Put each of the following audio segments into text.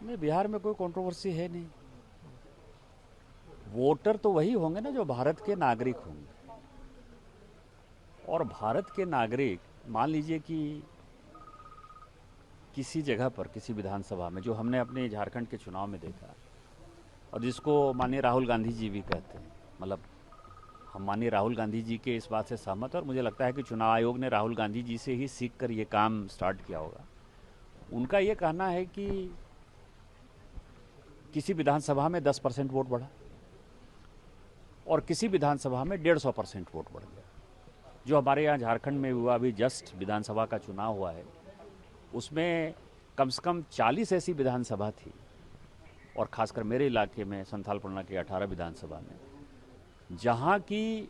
नहीं, बिहार में कोई कंट्रोवर्सी है नहीं। वोटर तो वही होंगे ना जो भारत के नागरिक होंगे। और भारत के नागरिक, मान लीजिए कि किसी जगह पर, किसी विधानसभा में, जो हमने अपने झारखंड के चुनाव में देखा, और जिसको माननीय राहुल गांधी जी भी कहते हैं, मतलब हम माननीय राहुल गांधी जी के इस बात से सहमत हैं, और मुझे लगता है कि चुनाव आयोग ने राहुल गांधी जी से ही सीख कर ये काम स्टार्ट किया होगा। उनका ये कहना है कि किसी विधानसभा में 10% वोट बढ़ा और किसी विधानसभा में 150% वोट बढ़ गया। जो हमारे यहाँ झारखंड में हुआ, अभी जस्ट विधानसभा का चुनाव हुआ है, उसमें कम से कम 40 ऐसी विधानसभा थी, और खासकर मेरे इलाके में संथाल परगना के 18 विधानसभा में, जहाँ की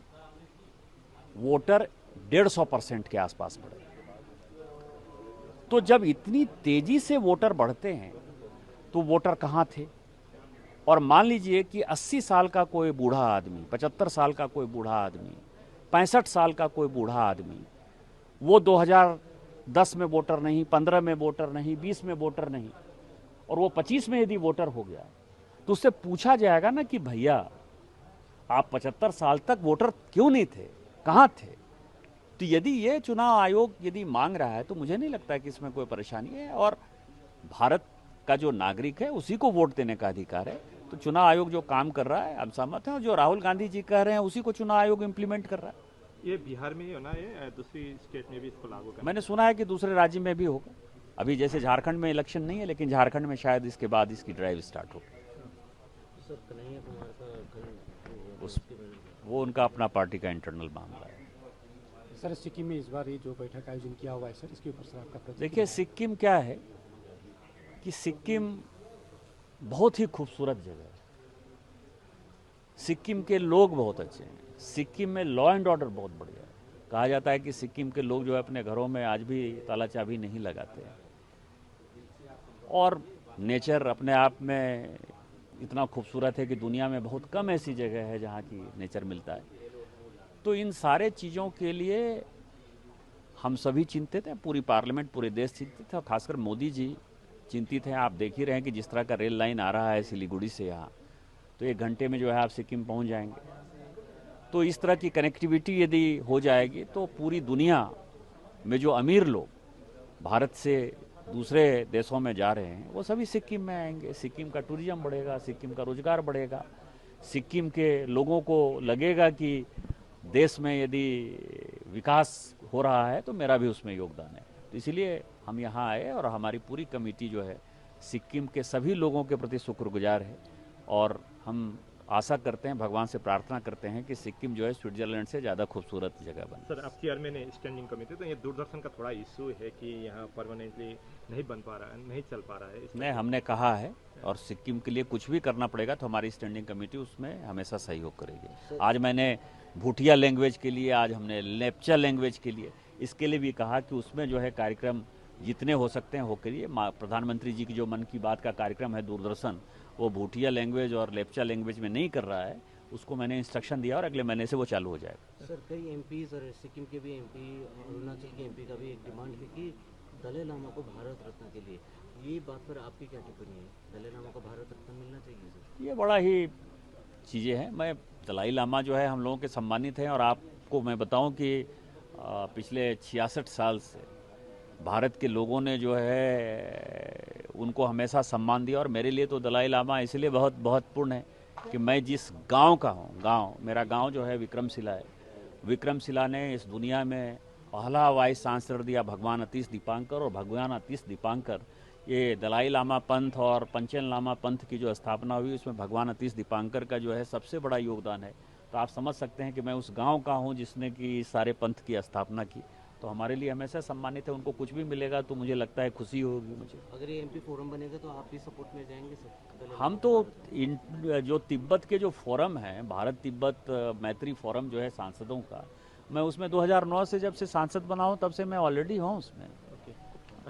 वोटर 150% के आसपास बढ़े। तो जब इतनी तेजी से वोटर बढ़ते हैं तो वोटर कहाँ थे? और मान लीजिए कि 80 साल का कोई बूढ़ा आदमी, 75 साल का कोई बूढ़ा आदमी, 65 साल का कोई बूढ़ा आदमी, वो 2010 में वोटर नहीं, 15 में वोटर नहीं, 20 में वोटर नहीं, और वो 25 में यदि वोटर हो गया, तो उससे पूछा जाएगा ना कि भैया आप 75 साल तक वोटर क्यों नहीं थे, कहाँ थे? तो यदि ये चुनाव आयोग यदि मांग रहा है तो मुझे नहीं लगता है कि इसमें कोई परेशानी है, और भारत का जो नागरिक है उसी को वोट देने का अधिकार है। तो चुनाव आयोग जो काम कर रहा है हम सहमत हैं, और जो राहुल गांधी जी कह रहे हैं उसी को चुनाव आयोग इम्प्लीमेंट कर रहा है। ये बिहार में ही होना है, दूसरी स्टेट में भी इसको लागू करना मैंने सुना है कि दूसरे राज्य में भी होगा। अभी जैसे झारखंड में इलेक्शन नहीं है, लेकिन झारखंड में शायद इसके बाद इसकी ड्राइव स्टार्ट हो। सर कन्हैया कुमार का कल उस वो उनका अपना पार्टी का इंटरनल मामला है। सर सिक्किम में इस बार ये जो बैठक आयोजन किया हुआ है सर, इसके ऊपर सर आपका प्रतिक्रिया? देखिए, सिक्किम क्या है कि सिक्किम बहुत ही खूबसूरत जगह है। सिक्किम के लोग बहुत अच्छे हैं। सिक्किम में लॉ एंड ऑर्डर बहुत बढ़िया है। कहा जाता है कि सिक्किम के लोग जो है अपने घरों में आज भी ताला चाबी नहीं लगाते हैं, और नेचर अपने आप में इतना खूबसूरत है कि दुनिया में बहुत कम ऐसी जगह है जहाँ की नेचर मिलता है। तो इन सारे चीज़ों के लिए हम सभी चिंतित हैं, पूरी पार्लियामेंट, पूरे देश चिंतित है, और खासकर मोदी जी चिंतित हैं। आप देख ही रहे हैं कि जिस तरह का रेल लाइन आ रहा है सिलीगुड़ी से यहाँ, तो 1 घंटे में जो है आप सिक्किम पहुँच जाएंगे। तो इस तरह की कनेक्टिविटी यदि हो जाएगी तो पूरी दुनिया में जो अमीर लोग भारत से दूसरे देशों में जा रहे हैं वो सभी सिक्किम में आएंगे। सिक्किम का टूरिज्म बढ़ेगा, सिक्किम का रोजगार बढ़ेगा, सिक्किम के लोगों को लगेगा कि देश में यदि विकास हो रहा है तो मेरा भी उसमें योगदान है। तो इसलिए हम यहाँ आए, और हमारी पूरी कमेटी जो है सिक्किम के सभी लोगों के प्रति शुक्रगुजार है, और हम आशा करते हैं, भगवान से प्रार्थना करते हैं कि सिक्किम जो है स्विट्जरलैंड से ज़्यादा खूबसूरत जगह बने। सर, आप चेयरमैन है स्टैंडिंग कमेटी, तो ये दूरदर्शन का थोड़ा इशू है कि यहाँ परमानेंटली नहीं बन पा रहा है, नहीं चल पा रहा है नहीं, हमने कहा है, और सिक्किम के लिए कुछ भी करना पड़ेगा तो हमारी स्टैंडिंग कमेटी उसमें हमेशा सहयोग करेगी। आज मैंने भूटिया लैंग्वेज के लिए, आज हमने लेप्चा लैंग्वेज के लिए, इसके लिए भी कहा कि उसमें जो है कार्यक्रम जितने हो सकते हैं हो करिए। प्रधानमंत्री जी की जो मन की बात का कार्यक्रम है दूरदर्शन, वो भूटिया लैंग्वेज और लेप्चा लैंग्वेज में नहीं कर रहा है, उसको मैंने इंस्ट्रक्शन दिया और अगले महीने से वो चालू हो जाएगा। सर कई एमपी और सिक्किम के भी एमपी, अरुणाचल के एमपी का भी एक डिमांड है कि दलाई लामा को भारत रत्न के लिए, ये बात पर आपकी क्या टिप्पणी है? दलाई लामा को भारत रत्न मिलना चाहिए सर? ये बड़ा ही चीज़ें हैं। मैं दलाई लामा जो है हम लोगों के सम्मानित हैं, और आपको मैं बताऊं कि पिछले 66 साल से भारत के लोगों ने जो है उनको हमेशा सम्मान दिया, और मेरे लिए तो दलाई लामा इसलिए बहुत महत्वपूर्ण है कि मैं जिस गांव का हूं, मेरा गांव जो है विक्रमशिला है। विक्रमशिला ने इस दुनिया में पहला वाइस चांसलर दिया भगवान अतीश दीपांकर, और भगवान अतीश दीपांकर, ये दलाई लामा पंथ और पंचेन लामा पंथ की जो स्थापना हुई उसमें भगवान अतीश दीपांकर का जो है सबसे बड़ा योगदान है। तो आप समझ सकते हैं कि मैं उस गांव का हूं जिसने कि सारे पंथ की स्थापना की, तो हमारे लिए हमेशा सम्मानित है। उनको कुछ भी मिलेगा तो मुझे लगता है खुशी होगी मुझे। अगर ये एमपी फोरम बनेगा तो आप भी सपोर्ट में जाएंगे सर? हम तो जो तिब्बत के जो फोरम है, भारत तिब्बत मैत्री फोरम जो है सांसदों का, मैं उसमें 2009 से जब से सांसद बना हूं तब से मैं ऑलरेडी हूँ उसमें। ओके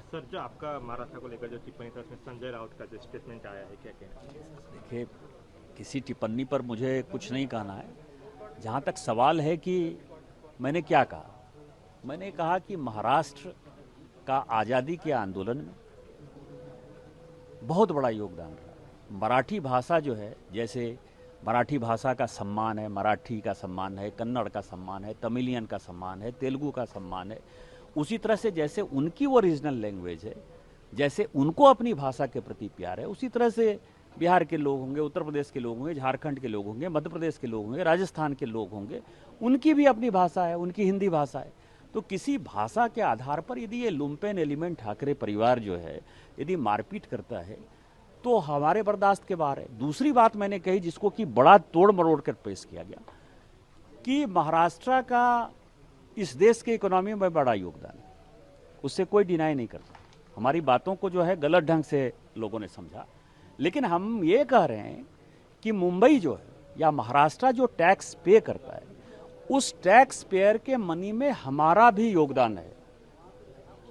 सर, जो आपका महाराष्ट्र को लेकर जो टिप्पणी था उसमें संजय राउत का जो स्टेटमेंट आया है, क्या कहना है? देखिए, किसी टिप्पणी पर मुझे कुछ नहीं कहना है। जहाँ तक सवाल है कि मैंने क्या कहा, मैंने कहा कि महाराष्ट्र का आज़ादी के आंदोलन में बहुत बड़ा योगदान रहा। मराठी भाषा जो है, जैसे मराठी भाषा का सम्मान है, मराठी का सम्मान है, कन्नड़ का सम्मान है, तमिलियन का सम्मान है, तेलुगु का सम्मान है, उसी तरह से जैसे उनकी वो रीजनल लैंग्वेज है, जैसे उनको अपनी भाषा के प्रति प्यार है, उसी तरह से बिहार के लोग होंगे, उत्तर प्रदेश के लोग होंगे, झारखंड के लोग होंगे, मध्य प्रदेश के लोग होंगे, राजस्थान के लोग होंगे, उनकी भी अपनी भाषा है, उनकी हिंदी भाषा है। तो किसी भाषा के आधार पर यदि ये लुम्पेन एलिमेंट ठाकरे परिवार जो है यदि मारपीट करता है तो हमारे बर्दाश्त के बाहर है। दूसरी बात मैंने कही जिसको कि बड़ा तोड़ मरोड़ कर पेश किया गया कि महाराष्ट्र का इस देश के इकोनॉमी में बड़ा योगदान है, उससे कोई डिनाई नहीं करता। हमारी बातों को जो है गलत ढंग से लोगों ने समझा, लेकिन हम ये कह रहे हैं कि मुंबई जो है या महाराष्ट्र जो टैक्स पे करता है, उस टैक्स पेयर के मनी में हमारा भी योगदान है।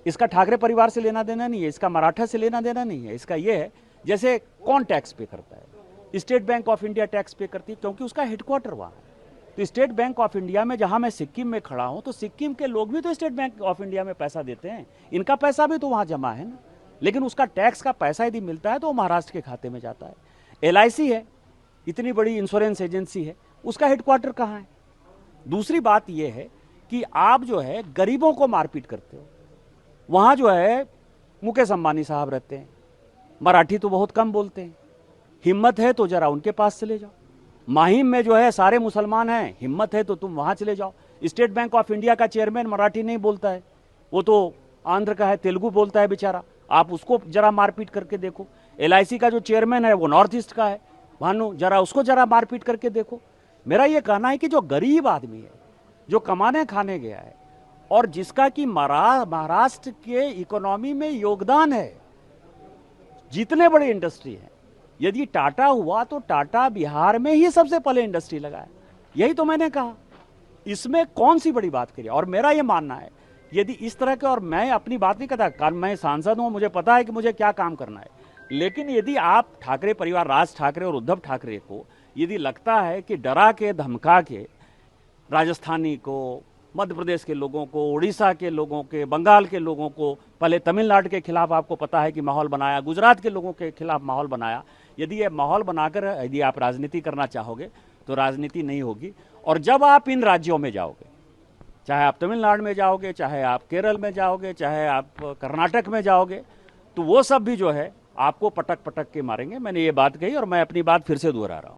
इसका ठाकरे परिवार से लेना देना नहीं है, इसका मराठा से लेना देना नहीं है। इसका ये है जैसे कौन टैक्स पे करता है, state bank of India tax पे करती है क्योंकि उसका हेडक्वार्टर वहाँ है। तो स्टेट बैंक ऑफ इंडिया में जहाँ मैं सिक्किम में खड़ा हूँ तो सिक्किम के लोग भी तो स्टेट बैंक ऑफ इंडिया में पैसा देते हैं, इनका पैसा भी तो वहाँ जमा है ना। लेकिन उसका टैक्स का पैसा यदि मिलता है तो वो महाराष्ट्र के खाते में जाता है। LIC है, इतनी बड़ी इंश्योरेंस एजेंसी है, उसका हेडक्वार्टर कहाँ है। दूसरी बात यह है कि आप जो है गरीबों को मारपीट करते हो। वहाँ जो है मुकेश अंबानी साहब रहते हैं, मराठी तो बहुत कम बोलते हैं, हिम्मत है तो जरा उनके पास चले जाओ। माहिम में जो है सारे मुसलमान हैं, हिम्मत है तो तुम वहाँ चले जाओ। स्टेट बैंक ऑफ इंडिया का चेयरमैन मराठी नहीं बोलता है, वो तो आंध्र का है, तेलुगु बोलता है बेचारा, आप उसको जरा मारपीट करके देखो। LIC का जो चेयरमैन है वो नॉर्थ ईस्ट का है, भानु जरा उसको जरा मारपीट करके देखो। मेरा ये कहना है कि जो गरीब आदमी है, जो कमाने खाने गया है और जिसका कि महाराष्ट्र के इकोनॉमी में योगदान है, जितने बड़े इंडस्ट्री हैं, यदि टाटा हुआ तो टाटा बिहार में ही सबसे पहले इंडस्ट्री लगाया। यही तो मैंने कहा, इसमें कौन सी बड़ी बात करी। और मेरा ये मानना है यदि इस तरह के, और मैं अपनी बात नहीं करता, कारण मैं सांसद हूं, मुझे पता है कि मुझे क्या काम करना है, लेकिन यदि आप ठाकरे परिवार, राज ठाकरे और उद्धव ठाकरे को यदि लगता है कि डरा के धमका के राजस्थानी को, मध्य प्रदेश के लोगों को, उड़ीसा के लोगों के, बंगाल के लोगों को, पहले तमिलनाडु के खिलाफ आपको पता है कि माहौल बनाया, गुजरात के लोगों के खिलाफ माहौल बनाया, यदि ये माहौल बनाकर यदि आप राजनीति करना चाहोगे तो राजनीति नहीं होगी। और जब आप इन राज्यों में जाओगे, चाहे आप तमिलनाडु में जाओगे, चाहे आप केरल में जाओगे, चाहे आप कर्नाटक में जाओगे, तो वो सब भी जो है आपको पटक पटक के मारेंगे। मैंने ये बात कही और मैं अपनी बात फिर से दोहरा रहा हूँ।